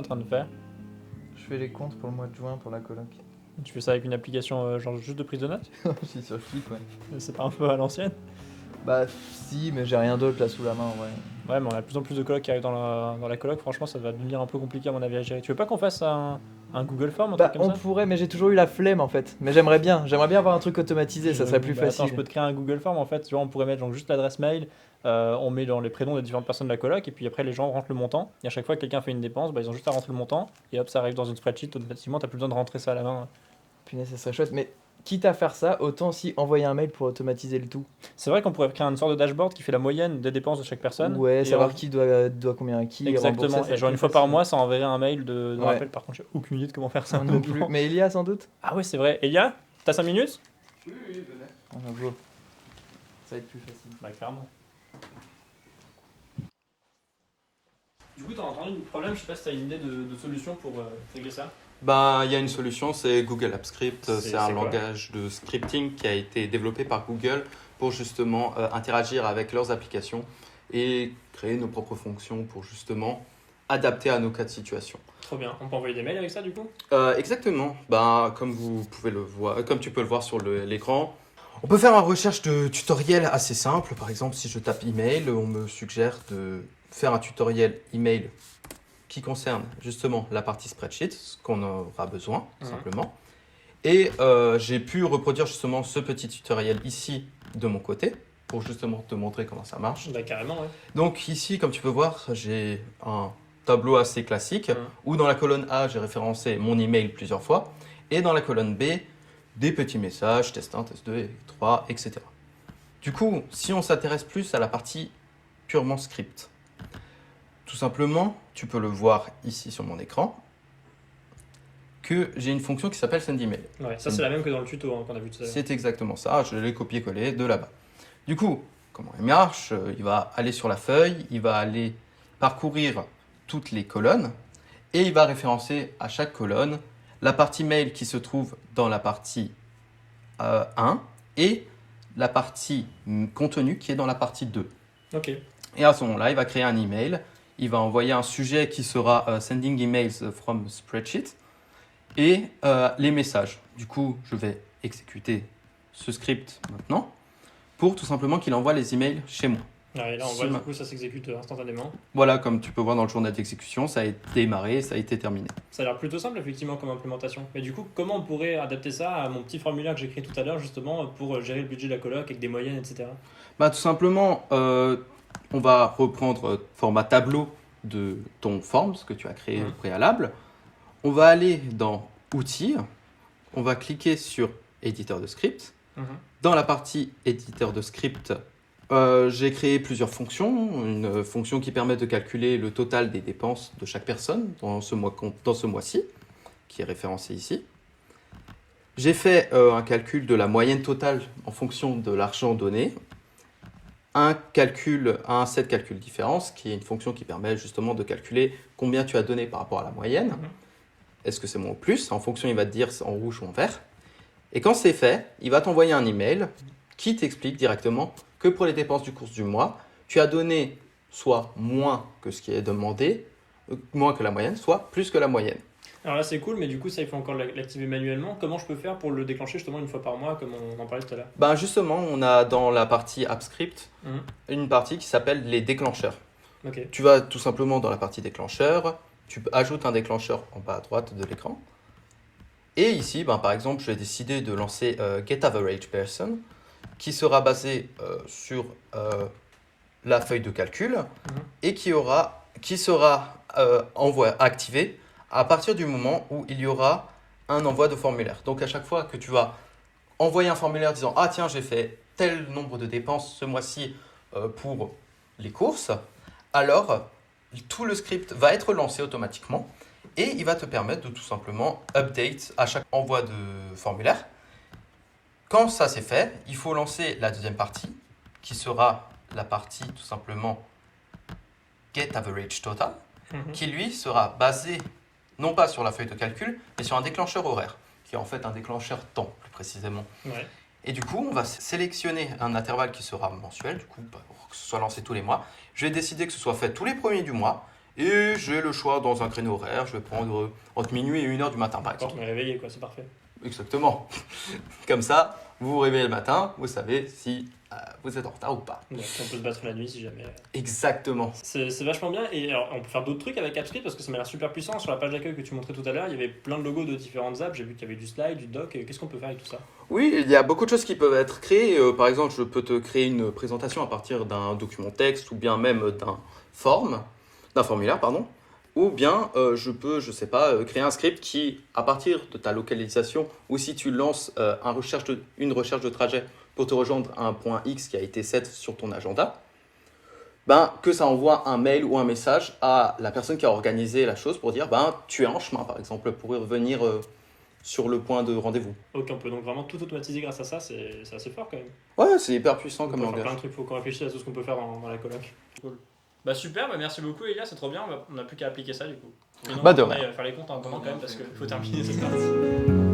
en train de faire? Je fais les comptes pour le mois de juin pour la coloc. Tu fais ça avec une application genre juste de prise de notes? Je suis sur Flip, ouais. C'est pas un peu à l'ancienne? Bah si, mais j'ai rien d'autre là sous la main en vrai. Ouais, mais on a de plus en plus de colocs qui arrivent dans la coloc. Franchement, ça va devenir un peu compliqué à mon avis à gérer. Tu veux pas qu'on fasse un Google Form, un Bah truc comme on ça? pourrait, mais j'ai toujours eu la flemme en fait. Mais j'aimerais bien avoir un truc automatisé, ça serait plus Bah, facile. Attends, je peux te créer un Google Form en fait. Tu vois, on pourrait mettre donc, juste l'adresse mail, on met dans les prénoms des différentes personnes de la coloc, et puis après les gens rentrent le montant. Et à chaque fois que quelqu'un fait une dépense, bah, ils ont juste à rentrer le montant, et hop, ça arrive dans une spreadsheet automatiquement. T'as plus besoin de rentrer ça à la main. Punaise, ça serait chouette. Mais quitte à faire ça, autant aussi envoyer un mail pour automatiser le tout. C'est vrai qu'on pourrait créer une sorte de dashboard qui fait la moyenne des dépenses de chaque personne. Ouais, et savoir on- qui doit combien à qui. Exactement. rembourser, ça Et genre va une être fois plus par facile. mois, ça enverrait un mail de Ouais. rappel. Par contre, j'ai aucune idée de comment faire ça. Moi non plus. Mais il y a sans doute. Ah ouais, c'est vrai. Elia, t'as 5 minutes? Oui, venez. Ah, go. Ça va être plus facile. Bah clairement. Du coup, t'as entendu le problème, je sais pas si t'as une idée de solution pour régler ça. Ben, il y a une solution, c'est Google Apps Script. C'est un c'est quoi? langage de scripting qui a été développé par Google pour justement interagir avec leurs applications et créer nos propres fonctions pour justement adapter à nos cas de situation. Trop bien. On peut envoyer des mails avec ça du coup? Exactement. Ben, comme vous pouvez le voir, comme tu peux le voir sur l'écran, on peut faire une recherche de tutoriels assez simple. Par exemple, si je tape email, on me suggère de faire un tutoriel email qui concerne justement la partie spreadsheet, ce qu'on aura besoin, tout simplement. Et j'ai pu reproduire justement ce petit tutoriel ici de mon côté pour justement te montrer comment ça marche. Bah carrément, ouais. Donc ici, comme tu peux voir, j'ai un tableau assez classique où dans la colonne A, j'ai référencé mon email plusieurs fois et dans la colonne B, des petits messages, test 1, test 2, 3, etc. Du coup, si on s'intéresse plus à la partie purement script, tout simplement, tu peux le voir ici sur mon écran, que j'ai une fonction qui s'appelle send email. Ouais, ça c'est la même que dans le tuto qu'on a vu tout à l'heure. C'est exactement ça, je l'ai copié-collé de là-bas. Du coup, comment il marche? Il va aller sur la feuille, il va aller parcourir toutes les colonnes et il va référencer à chaque colonne la partie mail qui se trouve dans la partie 1 et la partie contenu qui est dans la partie 2. Ok. Et à ce moment-là, il va créer un email, il va envoyer un sujet qui sera sending emails from spreadsheet et les messages. Du coup, je vais exécuter ce script maintenant pour tout simplement qu'il envoie les emails chez moi. Ouais, et là on voit du coup ça s'exécute instantanément. Voilà, comme tu peux voir dans le journal d'exécution, ça a démarré, ça a été terminé. Ça a l'air plutôt simple effectivement comme implémentation. Mais du coup, comment on pourrait adapter ça à mon petit formulaire que j'ai créé tout à l'heure justement pour gérer le budget de la coloc avec des moyennes, etc. Bah, tout simplement, on va reprendre format tableau de ton form, ce que tu as créé au préalable. On va aller dans Outils, on va cliquer sur Éditeur de script. Dans la partie Éditeur de script, j'ai créé plusieurs fonctions. Une fonction qui permet de calculer le total des dépenses de chaque personne dans ce mois-ci, qui est référencé ici. J'ai fait un calcul de la moyenne totale en fonction de l'argent donné. Un set calcul différence, qui est une fonction qui permet justement de calculer combien tu as donné par rapport à la moyenne. Est-ce que c'est moins ou plus? En fonction, il va te dire en rouge ou en vert. Et quand c'est fait, il va t'envoyer un email qui t'explique directement que pour les dépenses du cours du mois, tu as donné soit moins que ce qui est demandé, moins que la moyenne, soit plus que la moyenne. Alors là c'est cool, mais du coup ça il faut encore l'activer manuellement. Comment je peux faire pour le déclencher justement une fois par mois comme on en parlait tout à l'heure? Ben justement, on a dans la partie AppScript une partie qui s'appelle les déclencheurs. Ok. Tu vas tout simplement dans la partie déclencheur, tu ajoutes un déclencheur en bas à droite de l'écran. Et ici, ben, par exemple, je vais décider de lancer getAveragePerson qui sera basé sur la feuille de calcul et qui sera activé à partir du moment où il y aura un envoi de formulaire. Donc à chaque fois que tu vas envoyer un formulaire disant « Ah tiens, j'ai fait tel nombre de dépenses ce mois-ci pour les courses », alors tout le script va être lancé automatiquement et il va te permettre de tout simplement update à chaque envoi de formulaire. Quand ça c'est fait, il faut lancer la deuxième partie qui sera la partie tout simplement getAverageTotal qui lui sera basé non pas sur la feuille de calcul mais sur un déclencheur horaire qui est en fait un déclencheur temps plus précisément. Ouais. Et du coup, on va sélectionner un intervalle qui sera mensuel, du coup, pour que ce soit lancé tous les mois. Je vais décider que ce soit fait tous les premiers du mois Et j'ai le choix dans un créneau horaire, je vais prendre entre minuit et 1h du matin par Quand exemple. on est réveillé, quoi, c'est parfait. Exactement. Comme ça, vous vous réveillez le matin, vous savez si vous êtes en retard ou pas. Donc, on peut se battre la nuit si jamais. Exactement. C'est vachement bien. Et alors, on peut faire d'autres trucs avec AppScript parce que ça m'a l'air super puissant. Sur la page d'accueil que tu montrais tout à l'heure, il y avait plein de logos de différentes apps. J'ai vu qu'il y avait du slide, du doc. Qu'est-ce qu'on peut faire avec tout ça? Oui, il y a beaucoup de choses qui peuvent être créées. Par exemple, je peux te créer une présentation à partir d'un document texte ou bien même d'un formulaire, pardon. Ou bien je peux, je sais pas, créer un script qui, à partir de ta localisation, ou si tu lances une recherche de trajet pour te rejoindre à un point X qui a été set sur ton agenda, ben, que ça envoie un mail ou un message à la personne qui a organisé la chose pour dire ben, tu es en chemin, par exemple, pour y revenir sur le point de rendez-vous. Ok, on peut donc vraiment tout automatiser grâce à ça. C'est assez fort quand même. Ouais, c'est hyper puissant On comme peut faire plein langage. de trucs. Faut qu'on réfléchisse à tout ce qu'on peut faire dans la coloc. Cool. Bah super, bah merci beaucoup Elia, c'est trop bien. On n'a plus qu'à appliquer ça du coup. Et non, Bah, de on rien. va faire les comptes en attendant quand même parce qu'il faut terminer cette partie.